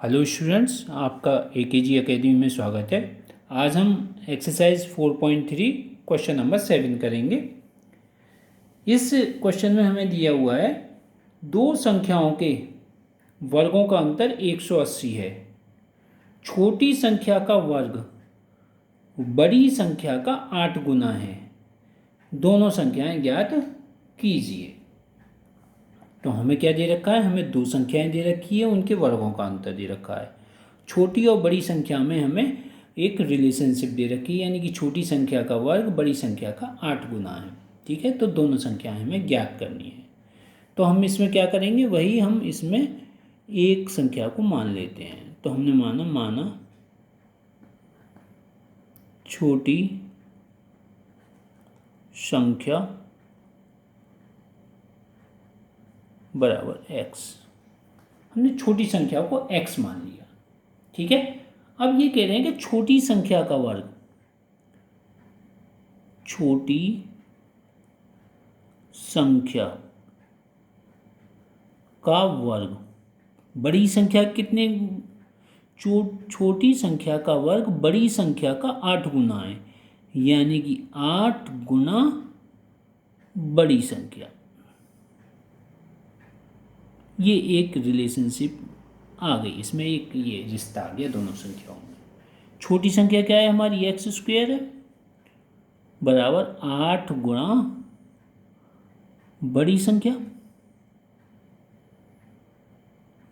Hello students, आपका AKG academy में स्वागत है। आज हम एक्सरसाइज 4.3 क्वेश्चन नंबर 7 करेंगे। इस क्वेश्चन में हमें दिया हुआ है दो संख्याओं के वर्गों का अंतर 180 है। छोटी संख्या का वर्ग बड़ी संख्या का 8 गुना है। दोनों संख्याएं ज्ञात कीजिए। तो हमें क्या दे रखा है? हमें दो संख्याएं दे रखी है, उनके वर्गों का अंतर दे रखा है। छोटी और बड़ी संख्या में हमें एक रिलेशनशिप दे रखी है, यानी कि छोटी संख्या का वर्ग बड़ी संख्या का 8 गुना है। ठीक है, तो दोनों संख्याएं हमें ज्ञात करनी है। तो हम इसमें क्या करेंगे, वही हम इसमें एक संख्या को मान लेते हैं। तो हमने माना छोटी संख्या बराबर x। हमने छोटी संख्या को x मान लिया। ठीक है, अब ये कह रहे हैं कि छोटी संख्या का वर्ग, छोटी संख्या का वर्ग बड़ी संख्या कितने, छोटी संख्या का वर्ग बड़ी संख्या का 8 गुना है, यानी कि 8 गुना बड़ी संख्या। ये एक रिलेशनशिप आ गई, इसमें एक ये रिश्ता आ गया दोनों संख्याओं में। छोटी संख्या क्या है हमारी? एक्स स्क्वायर है, बराबर 8 गुणा बड़ी संख्या।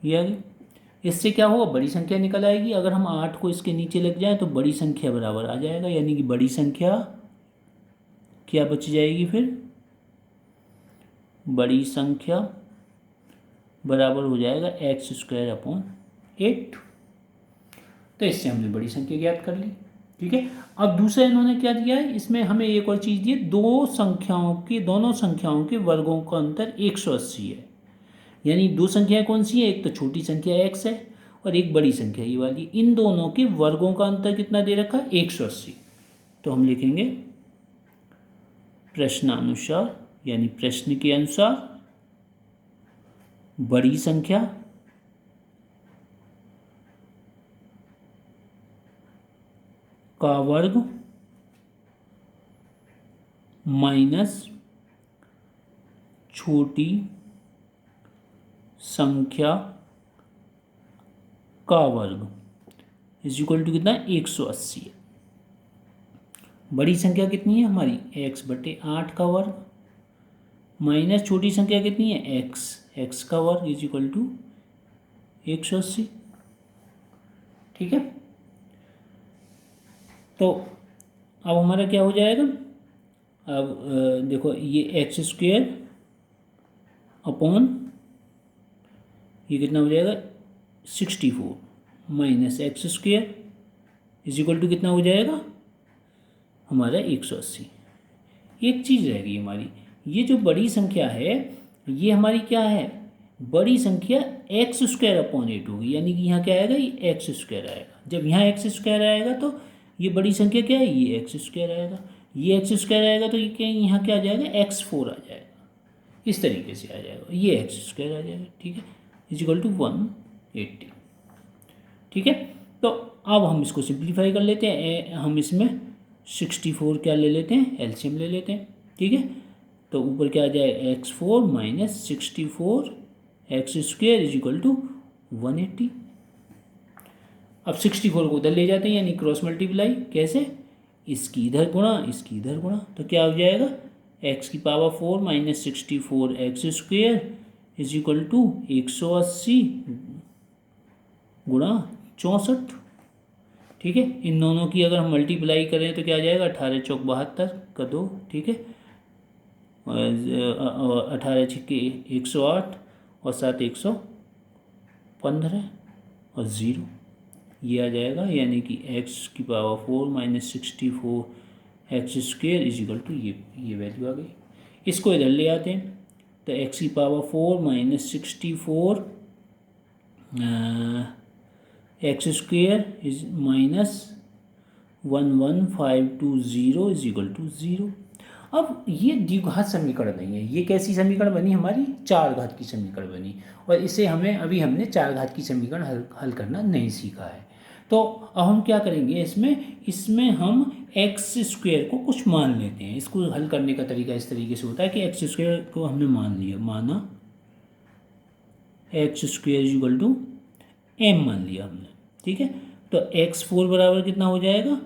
ये आ गई। इससे क्या होगा? बड़ी संख्या निकल आएगी। अगर हम 8 को इसके नीचे लग जाए तो बड़ी संख्या बराबर आ जाएगा, यानी कि बड़ी संख्या क्या बच जाएगी फिर? बड़ी संख्या बराबर हो जाएगा एक्स स्क्वायर अपॉन 8। तो इससे हमने बड़ी संख्या ज्ञात कर ली। ठीक है, अब दूसरा इन्होंने क्या दिया है, इसमें हमें एक और चीज़ दी है, दोनों संख्याओं के वर्गों का अंतर 180 है। यानी दो संख्याएं कौन सी है? एक तो छोटी संख्या x है और एक बड़ी संख्या ये वाली। इन दोनों के वर्गों का अंतर कितना दे रखा है? 180। तो हम लिखेंगे प्रश्नानुसार, यानी प्रश्न के अनुसार बड़ी संख्या का वर्ग माइनस छोटी संख्या का वर्ग इज इक्वल टू कितना? 180 है। बड़ी संख्या कितनी है हमारी? x/8 का वर्ग माइनस छोटी संख्या कितनी है? x का वर्ग इज इक्वल टू 180। ठीक है, तो अब हमारा क्या हो जाएगा? अब देखो, ये एक्स स्क्वेयर अपॉन ये कितना हो जाएगा? 64 minus x square is equal to कितना हो जाएगा हमारा? 180। एक चीज़ रह गई हमारी, ये जो बड़ी संख्या है ये हमारी क्या है? बड़ी संख्या एक्स स्क्वायर अपॉन 8 होगी, यानी कि यहाँ क्या आएगा? ये एक्स स्क्वायर आएगा। जब यहाँ एक्स स्क्वायर आएगा तो ये बड़ी संख्या क्या है? ये एक्स स्क्वायर आएगा। ये एक्स स्क्वायर आएगा तो ये क्या, यहाँ क्या आ जाएगा? x4 आ जाएगा। इस तरीके से आ जाएगा, ये एक्स स्क्वायर आ जाएगा। ठीक है, इज इक्वल टू 180। ठीक है, तो अब हम इसको सिंप्लीफाई कर लेते हैं। हम इसमें 64 क्या ले लेते हैं? एलसीएम ले लेते हैं। ठीक है, तो ऊपर क्या आ जाए? x4 minus 64 x square is equal to 180। अब 64 को उधर ले जाते हैं, यानी क्रॉस मल्टीप्लाई। कैसे? इसकी इधर गुणा, इसकी इधर गुणा, तो क्या हो जाएगा? x की power 4 minus 64 x square is equal to 180 गुणा 64। ठीक है, इन दोनों की अगर हम मल्टीप्लाई करें तो क्या आ जाएगा? 18 चौक 72 का 2। ठीक है, 18 छिक्के 108 और 7 115 और 0 ये आ जाएगा, यानी कि x की power 4 minus 64 x square is equal to ये वैल्यू आ गई। इसको इधर ले आते हैं, तो x की power 4 minus 64 x square is minus 11520 is equal to 0। अब ये द्विघात समीकरण नहीं है, ये कैसी समीकरण बनी हमारी, चार घात की समीकरण बनी, और इसे हमने चार घात की समीकरण हल करना नहीं सीखा है। तो अब हम क्या करेंगे, इसमें हम एक्स स्क्वेयर को कुछ मान लेते हैं। इसको हल करने का तरीका इस तरीके से होता है कि एक्स स्क्वेयर को हमने माना x square equal to M मान लिया हमने, ठीक है। तो x4 बराबर कितना हो जाएगा,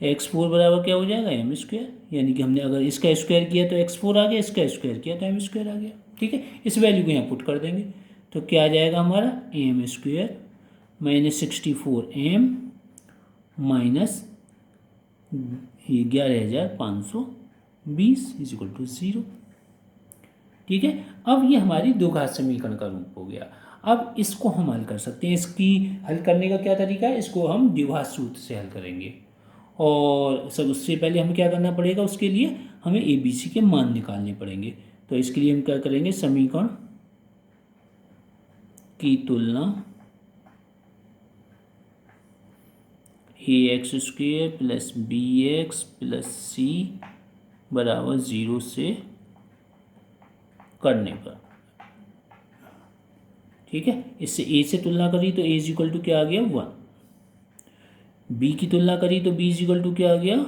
x4 बराबर क्या हो जाएगा, एम स्क्वेयर, यानी कि हमने अगर इसका स्क्वायर किया तो x4 आ गया, इसका स्क्वायर किया तो एम स्क्वायर आ गया, ठीक है। इस वैल्यू को यहाँ पुट कर देंगे तो क्या आ जाएगा हमारा, M square minus 64 M minus 11,520 is equal to 0, ठीक है। अब ये हमारी द्विघात समीकरण का रूप हो गया। अब इसको हम हल कर सकते हैं। इसकी हल करने का क्या तरीका है, इसको हम द्विघात सूत्र से हल करेंगे, और सब उससे पहले हमें क्या करना पड़ेगा, उसके लिए हमें ए बी सी के मान निकालने पड़ेंगे। तो इसके लिए हम क्या करेंगे, समीकरण की तुलना A X square plus B X plus C बराबर 0 से करने पर, ठीक है। इससे ए से तुलना करी तो ए इज इक्वल टू क्या आ गया 1, बी की तुलना करी तो बी इज इक्वल टू क्या आ गया,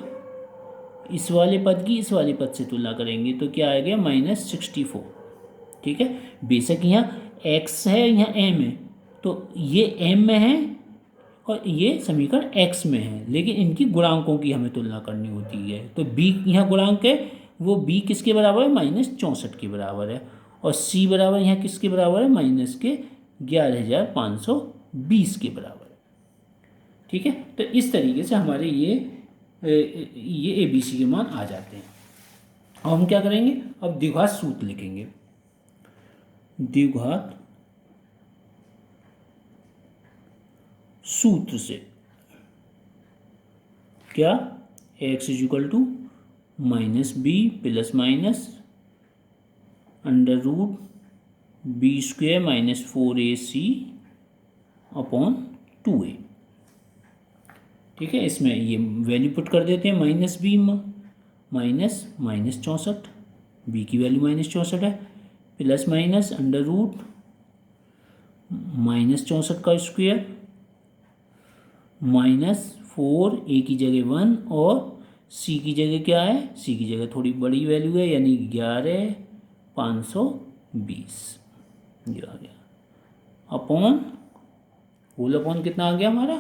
इस वाले पद की इस वाले पद से तुलना करेंगे तो क्या आ गया -64, ठीक है। बेशक यहाँ x है यहाँ m है, तो ये m में है और ये समीकरण x में है, लेकिन इनकी गुणांकों की हमें तुलना करनी होती है। तो b यहाँ गुणांक है, वो b किसके बराबर है, -64 के बराबर है, और c बराबर यहाँ किसके बराबर है, -11,520 के बराबर है, ठीक है। तो इस तरीके से हमारे ये ए बी सी के मान आ जाते हैं। अब हम क्या करेंगे, अब द्विघात सूत्र लिखेंगे। द्विघात सूत्र से क्या, x is equal to -b plus minus under root B square -4ac upon 2a, ठीक है। इसमें ये वैल्यू पुट कर देते हैं, -b -64, b की वैल्यू -64 है, प्लस माइनस अंडर रूट -64 का स्क्वायर -4, ए की जगह 1 और सी की जगह क्या है, सी की जगह थोड़ी बड़ी वैल्यू है यानी 11,520 ये आ गया, अपॉन होल अपॉन कितना आ गया हमारा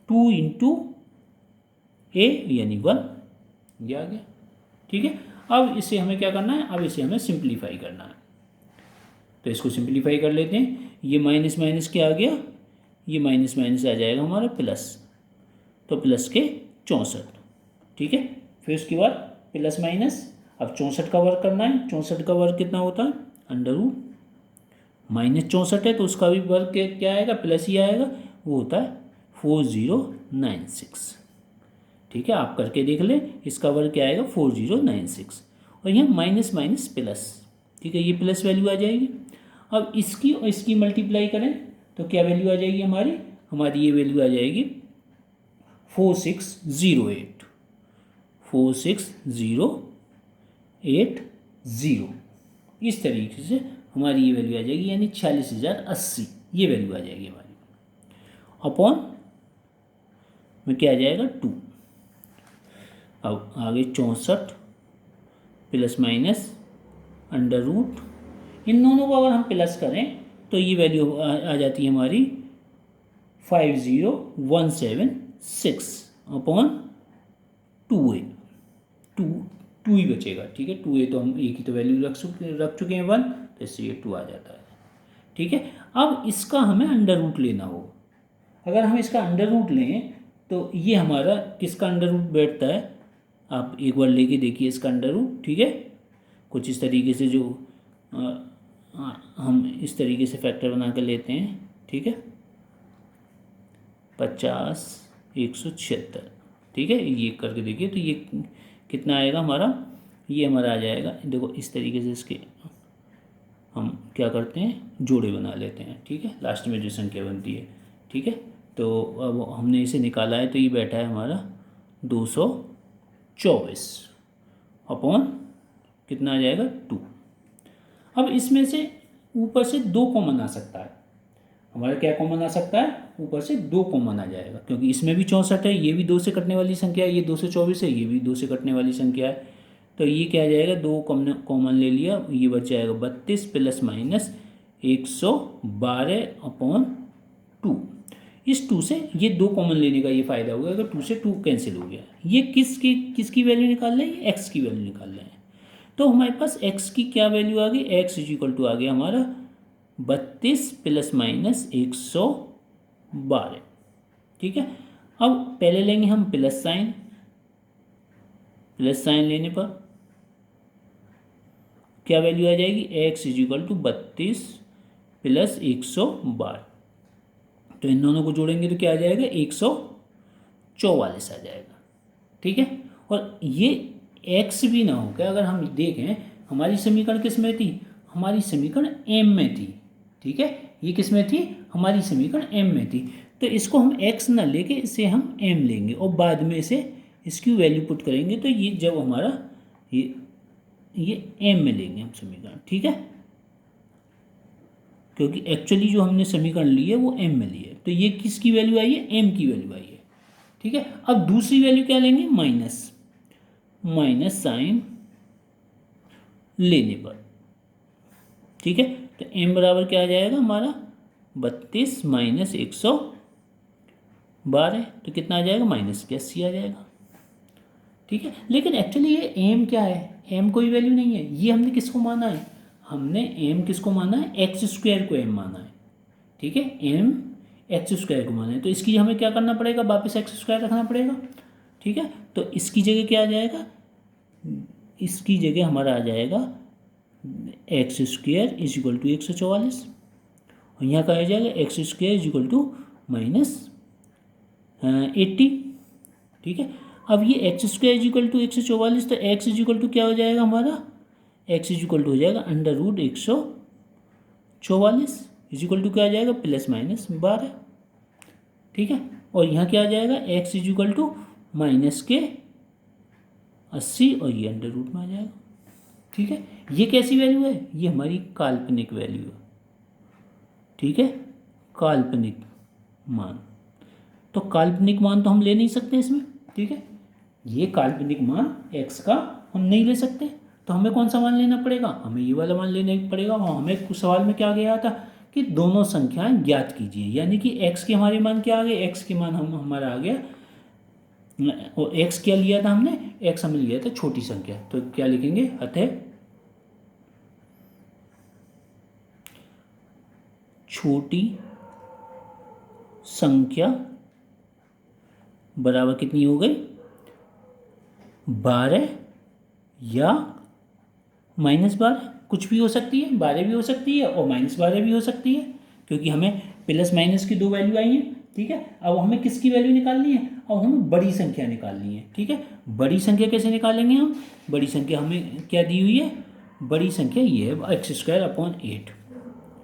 2 इंटू ए यानी 1 ये आ गया, ठीक है। अब इसे हमें क्या करना है, अब इसे हमें सिंप्लीफाई करना है। तो इसको सिंप्लीफाई कर लेते हैं। ये माइनस माइनस क्या आ गया, ये माइनस माइनस आ जाएगा हमारा प्लस, तो प्लस के 64, ठीक है। फिर उसके बाद प्लस माइनस, अब 64 का वर्ग करना है। 64 का वर्ग कितना होता है, अंडर रूट -64 है तो उसका भी वर्ग क्या आएगा, प्लस ही आएगा, वो होता है 4096, ठीक है। आप करके देख लें, इसका वर्ग क्या आएगा 4096, और यहाँ माइनस माइनस प्लस, ठीक है, ये प्लस वैल्यू आ जाएगी। अब इसकी और इसकी मल्टीप्लाई करें तो क्या वैल्यू आ जाएगी हमारी, ये वैल्यू आ जाएगी 4608, 4608 इस तरीके से हमारी ये वैल्यू आ जाएगी, यानी 46,080 ये वैल्यू आ जाएगी हमारी, अपॉन में क्या आ जाएगा 2। अब आगे 64 प्लस माइनस अंडर रूट, इन दोनों को अगर हम प्लस करें तो ये वैल्यू आ जाती है हमारी 50176 अपॉन 2a, 2 ही बचेगा, ठीक है। 2a तो हम a की तो वैल्यू रख चुके हैं 1, तो इससे ये 2 आ जाता है, ठीक है। अब इसका हमें अंडर रूट लेना हो, अगर हम इसका अंडर रूट लें तो ये हमारा किसका अंडर रूट बैठता है, आप एक बार लेके देखिए इसका अंडर रूट, ठीक है। कुछ इस तरीके से जो हम इस तरीके से फैक्टर बना कर लेते हैं, ठीक है, 50 176, ठीक है। ये करके देखिए तो ये कितना आएगा हमारा, ये हमारा आ जाएगा, देखो इस तरीके से इसके हम क्या करते हैं, जोड़े बना लेते हैं, ठीक है, लास्ट में जो संख्या बनती है, ठीक है। तो अब हमने इसे निकाला है तो ये बैठा है हमारा 224, अपॉन कितना आ जाएगा 2। अब इसमें से ऊपर से 2 कॉमन आ सकता है, हमारा क्या कॉमन आ सकता है, ऊपर से 2 कॉमन आ जाएगा, क्योंकि इसमें भी 64 है, ये भी 2 से कटने वाली संख्या है, ये 224 है, ये भी 2 से कटने वाली संख्या है। तो ये क्या आ जाएगा, 2 कॉमन ले लिया, ये बच जाएगा 32 प्लस माइनस 112 अपॉन 2। इस 2 से ये 2 कॉमन लेने का ये फ़ायदा होगा, अगर 2 से 2 कैंसिल हो गया। ये किसकी वैल्यू निकाल रहे हैं, एक्स की वैल्यू निकाल रहे हैं। तो हमारे पास एक्स की क्या वैल्यू आ गई, एक्स इज इक्वल टू आ गया हमारा 32 प्लस माइनस 112। ठीक है, अब पहले लेंगे हम प्लस साइन, प्लस साइन लेने पर क्या वैल्यू आ जाएगी, x is equal to 32 plus 112। तो इन दोनों को जोड़ेंगे तो क्या आ जाएगा, 144 आ जाएगा। ठीक है, और ये एक्स भी ना हो क्या, अगर हम देखें हमारी समीकरण किस में थी, हमारी समीकरण एम में थी। ठीक है, ये किस में थी, हमारी समीकरण एम में थी। तो इसको हम एक्स ना लेके इसे हम एम लेंगे और बाद में इसे इसकी वैल्यू पुट करेंगे, तो ये जब हमारा ये एम में लेंगे हम समीकरण। ठीक है, क्योंकि एक्चुअली जो हमने समीकरण ली है वो एम में ली है, तो ये किसकी वैल्यू आई है, एम की वैल्यू आई है। ठीक है, अब दूसरी वैल्यू क्या लेंगे, माइनस साइन लेने पर। ठीक है, तो एम बराबर क्या आ जाएगा हमारा 32 माइनस 112, तो कितना आ जाएगा, -80 आ जाएगा। ठीक है, लेकिन एक्चुअली ये एम क्या है, एम कोई वैल्यू नहीं है, ये हमने किसको माना है, हमने एम किसको माना है, एक्स स्क्वायर को एम माना है। ठीक है, एम एक्स स्क्वायर को माना है, तो इसकी हमें क्या करना पड़ेगा, वापस एक्स स्क्वायर रखना पड़ेगा। ठीक है, तो इसकी जगह क्या आ जाएगा, इसकी जगह हमारा आ जाएगा x square is equal to 144, और यहाँ का आ जाएगा x square is equal to -80। ठीक है, अब ये x square is equal to 144, तो एक्स इज इक्वल टू क्या हो जाएगा हमारा, एक्स इज इक्वल टू हो जाएगा √144 इज इक्वल टू क्या आ जाएगा, +/12। ठीक है, और यहाँ क्या आ जाएगा, एक्स इज इक्वल टू -80 और ये √ में आ जाएगा। ठीक है, ये कैसी वैल्यू है, ये हमारी काल्पनिक वैल्यू है। ठीक है, काल्पनिक मान, तो काल्पनिक मान तो हम ले नहीं सकते इसमें। ठीक है, ये काल्पनिक मान x का हम नहीं ले सकते, तो हमें कौन सा मान लेना पड़ेगा, हमें ये वाला मान लेना पड़ेगा। और हमें कुछ सवाल में क्या गया था कि दोनों संख्याएं ज्ञात कीजिए, यानी कि x के हमारे मान क्या आ गए, x के मान हमारा आ गया, और x क्या लिया था हमने, x हमें लिया था छोटी संख्या, तो क्या लिखेंगे, अतः छोटी संख्या बराबर कितनी हो गई, 12 या -12, कुछ भी हो सकती है, 12 भी हो सकती है और -12 भी हो सकती है, क्योंकि हमें प्लस माइनस की 2 वैल्यू आई हैं। ठीक है, अब हमें किसकी वैल्यू निकालनी है, अब हमें बड़ी संख्या निकालनी है। ठीक है, बड़ी संख्या कैसे निकालेंगे हम, बड़ी संख्या हमें क्या दी हुई है, बड़ी संख्या ये है x²/8।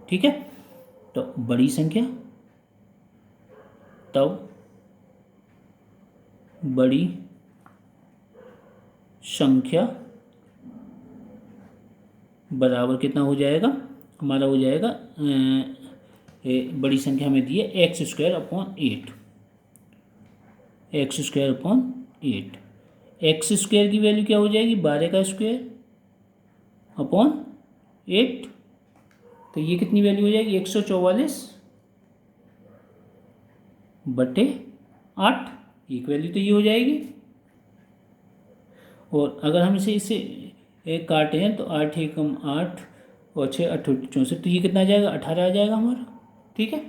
ठीक है, तो बड़ी संख्या, तब बड़ी संख्या बराबर कितना हो जाएगा, हमारा हो जाएगा बड़ी संख्या हमें दी है x²/8, x²/8। एक्स स्क्वायर की वैल्यू क्या हो जाएगी, 12 का स्क्वायर अपॉन 8, तो ये कितनी वैल्यू हो जाएगी, 144/8, एक वैल्यू तो ये हो जाएगी। और अगर हम इसे एक काटे हैं तो 8 × 8 और 6 8 64, तो ये कितना आ जाएगा, 18 आ जाएगा हमारा। ठीक है,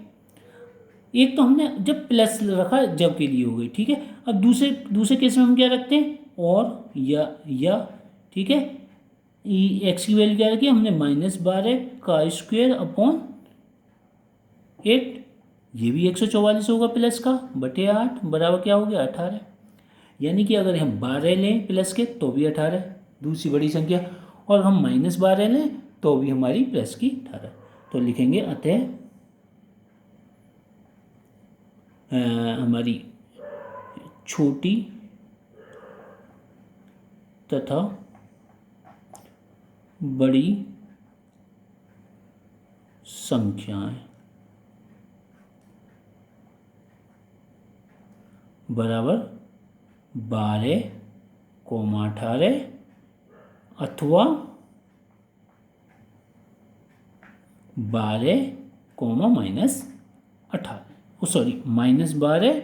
एक तो हमने जब प्लस रखा जब के लिए हो गई। ठीक है, अब दूसरे केस में हम क्या रखते हैं, और या ठीक है, एक्स की वैल्यू क्या रखी हमने, -12 का स्क्वायर अपॉन 8, ये भी 144 होगा प्लस का बटे 8 बराबर क्या हो गया, 18। यानी कि अगर हम 12 लें प्लस के तो भी 18, दूसरी बड़ी संख्या, और हम -12 लें तो भी हमारी प्लस की 18। तो लिखेंगे अतः हमारी छोटी तथा बड़ी संख्याएं बराबर 12,18 अथवा 12,-18 सॉरी -12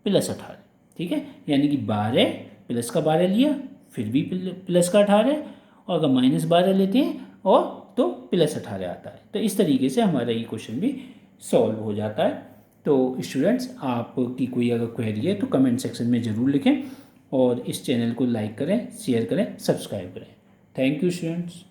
+ 18। ठीक है, यानी कि 12 प्लस का 12 लिया फिर भी प्लस का 18, और अगर -12 लेते हैं और तो +18 आता है। तो इस तरीके से हमारा ये क्वेश्चन भी सॉल्व हो जाता है। तो स्टूडेंट्स, आपकी कोई अगर क्वेरी है तो कमेंट सेक्शन में ज़रूर लिखें, और इस चैनल को लाइक करें, शेयर करें, सब्सक्राइब करें। Thank you students.